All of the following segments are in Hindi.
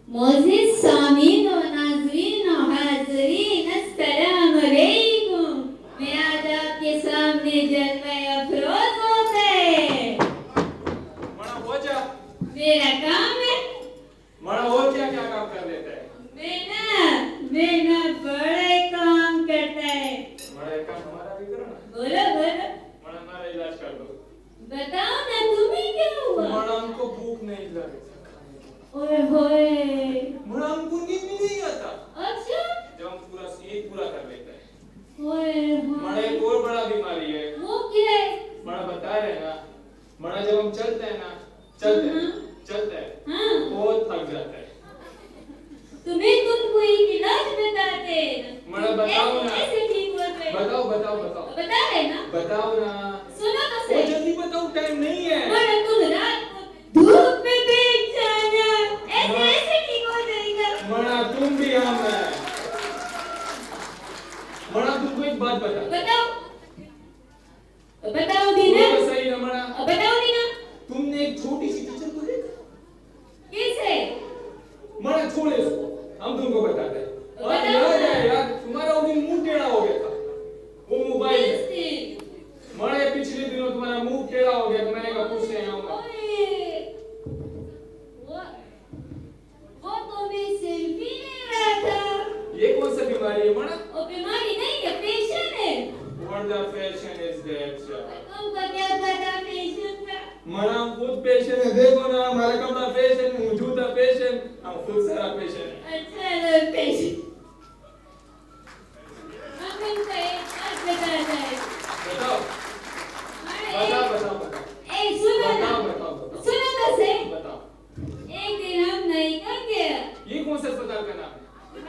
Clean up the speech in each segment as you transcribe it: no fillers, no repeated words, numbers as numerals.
मोजिस सामीन और नाज़रीन और हाज़रीन अस्सलाम वालेकुम। मैं आज आपके सामने जलवे अफरोज होते मना हो जा। मेरा काम है। मना हो क्या क्या काम कर लेता है? मैं ना बड़े काम करता है। मना एक काम हमारा भी करो ना। बोलो बोलो। मना हमारा इलाज कर दो। बताओ ना तुम्हें क्या हुआ? मना हमको भूख नहीं लगी। ओए होए। मना हमको नींद भी नहीं आता। अच्छा। जब हम पूरा सीट पूरा कर लेते हैं। ओए मना एक और बड़ा बीमारी है। वो क्या है? मना बता रहे ना। मना जब हम चलते हैं ना, चलते हैं, हाँ। बहुत थक जाते हैं। तुम्हें तुमको एक इलाज बताते हैं। मना बताओ ना। ऐसे ठीक होते हैं। बताओ। बता रहे ना? बताओ ना। सुनो तो ओ सही। जल्दी बताओ, टाइम नहीं है। मना तुम रात को धूप में बैठ जाना। ऐसे ठीक हो जाएगा। मना तुम भी हम है। मना तुमको एक बात बता। बताओ दीना। वो सही ना मना। बताओ दीना। तुमने एक छोटी सी टीचर को देखा? कैसे? मना छोड़े उसको, हम तुमको बताते हैं। और बताओ याद ना। है यार, तुम्हारा वो दिन मुंह टेढ़ा हो गया था वो मोबाइल में। कैसे? मरे पिछले दिनों तुम्हारा मुंह टेढ़ा हो गया तो मैंने कहा पूछ ले आऊंगा। ओए, वो तो मैं सेल्फी ले रहा था। ये कौन सा बीमारी है मना? वो बीमारी नहीं है, पेशेंट है। What the fashion is that? तुमको क्या पता पेशेंट का? मना हम खुद पेशेंट है, देखो ना हमारा कपड़ा पेशेंट, जूता पेशेंट, हम खुद सारा पेशेंट है। अच्छा है पेशेंट। हम तुमको एक बात बताता है। बताओ। बताओ। ए सुनो ना। बताओ। सुनो तो सही। बताओ। एक दिन हम नहीं कर गया। ये कौन सा अस्पताल का नाम है?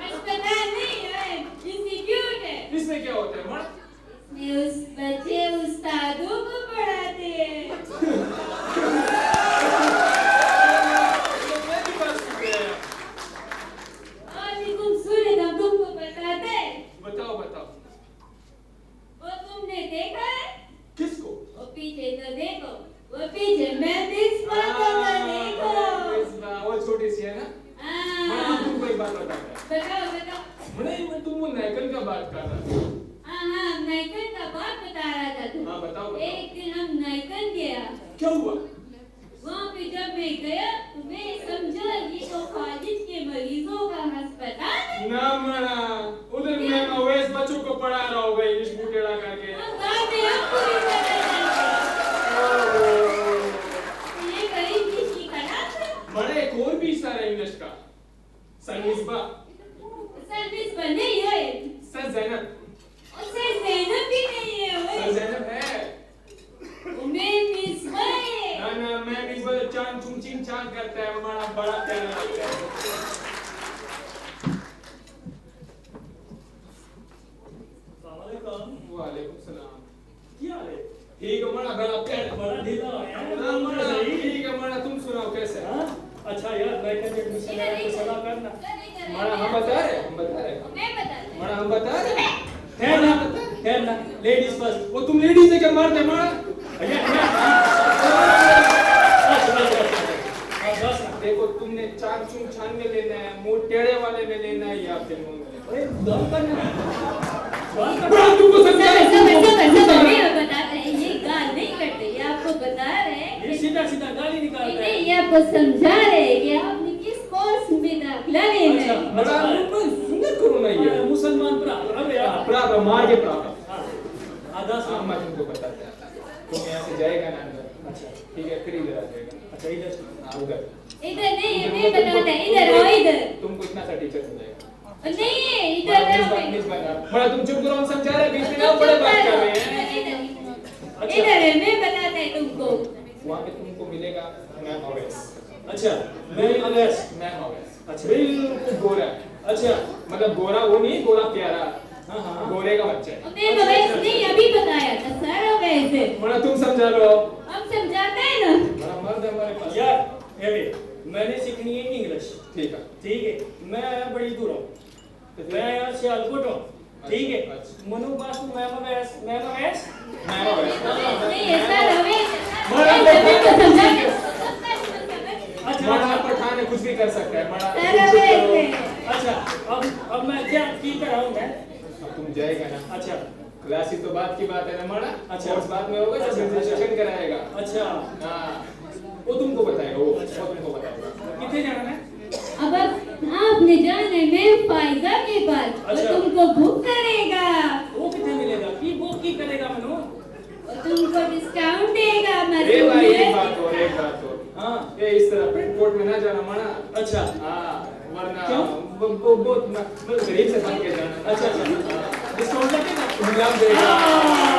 अस्पताल नहीं है, इंस्टीट्यूट है। इसमें क्या होता है मना? इसमें उस बच्चे उस्तादों को पढ़ाते हैं। मैं भी बात सुन रहा है। और भी तुम सुने तो तुमको बताते हैं। बताओ। वो तुमने देखा है? किसको? वो पीछे तो देखो। वो पीछे मैं मिसबा को तो देखो। वो छोटी सी है ना? मैं हाँ। तुमको एक बात बताता है। बताओ। मैं तुमको नायकन का बात कर रहा था। हाँ नाइकन का बात बता रहा था तू। हाँ, बताओ। एक दिन हम नाइकन गया। क्या हुआ? वहाँ पे जब मैं गया तो मैं समझा ये तो कॉलेज के मरीजों का अस्पताल है। ना मना, उधर मैं अवैस बच्चों को पढ़ा रहा होगा इंग्लिश मुटेड़ा करके। हम बाद में हमको भी पता चला। ये गरीब किसकी खराब है? मना एक और भी सर है इंग्लिश का, सर मिसबा, सर्विस पर नहीं है। सर जैनब। उसे ज़ैनब भी नहीं है सर वो। जैनब है। मैं मिसबा है। ना मैं मिसबा तो चांद चुंचिंग चांद करता है, हमारा बड़ा प्यारा लगता है। वालेकुम सलाम। क्या है? ठीक है मना, बड़ा प्यारा। बड़ा ढीला है हाँ, मना, ठीक है मना, तुम सुनाओ कैसे? हाँ? अच्छा यार मैं कहते एडमिशन आया तो सलाह करना। मना हम बता रहे। मैं बताता हूँ। मना हम बता रहे। ठहर ना लेडीज फर्स्ट। वो तुम लेडीज है क्या मारते मना? बस देखो तुमने चार चुन छान में लेना है, मुंह टेढ़े वाले में लेना है या फिर मुंह में? अरे दम करना बड़ा तुमको समझा है। मैं बताते हैं ये गाल नहीं करते, ये आपको बता रहे हैं। ये सीधा सीधा गाली निकालता है। ये आपको समझा रहे हैं कि आपने किस कोर्स में दाखिला लेना है। बड़ा सुंदर करो ना ये। मुसलमान भरा अबे यार प्राब्लम मार के प्रॉब्लम। आधा हाँ मैं तुमको बताता हूँ। तुम यहाँ से जाएगा ना अंदर, अच्छा ठीक है, फिर इधर आ जाएगा। अच्छा इधर हाँ उधर। इधर नहीं है, मैं बताता हूँ। इधर आओ इधर। तुमको इतना सा टीचर हो जाएगा। नहीं है, इधर आओ। बड़ा तुम चुप करो, हम समझा रहे, बीच में ना बड़े बात कर रहे हैं। इधर है, मैं बताता है तुमको। वहाँ पे तुमको मिलेगा मैम अवैस। अच्छा मैं अवैस। मैम अवैस। अच्छा। बिल्कुल गोरा। अच्छा मतलब गोरा वो नहीं, गोरा प्यारा। हाँ गोरे का बच्चा है। मैं अवैस नहीं अभी बताया था सर अवैस है। बड़ा तुम समझा लो। हम समझाते हैं ना। बड़ा मर्द है हमारे पास। यार ये भी मैंने सीखनी है इंग्लिश। ठीक है। ठीक है मैं आया बड़ी दूर हूँ, मैं आया सियालकोट हूँ। ठीक है मनु बासु मैम अवैस मैम अवैस। नहीं है सर अवैस है। बड़ा मैं तो समझा के बड़ा पठान कुछ भी कर सकता है बड़ा। अच्छा अब मैं क्या की कर रहा हूँ मैं? अब तुम जाएगा ना। अच्छा क्लासेस तो बात की बात है ना माना। अच्छा। कोर्स बाद में होगा जब रजिस्ट्रेशन कराएगा। अच्छा हाँ वो तुमको बताएगा। वो तुमको बताएगा। कितने जाना है? अब आपने जाने में फायदा के पास वो अच्छा। तुमको बुक करेगा, वो कितने मिलेगा? की बुक की करेगा मनु? वो तुमको डिस्काउंट देगा ए भाई एक मजदूर। बात और हाँ ये इस तरह पेट कोर्ट में ना जाना माना। अच्छा हाँ वरना क्यों? वो बहुत गरीब से बन के जाना। अच्छा डिस्काउंट लगेगा? मिलाप देगा।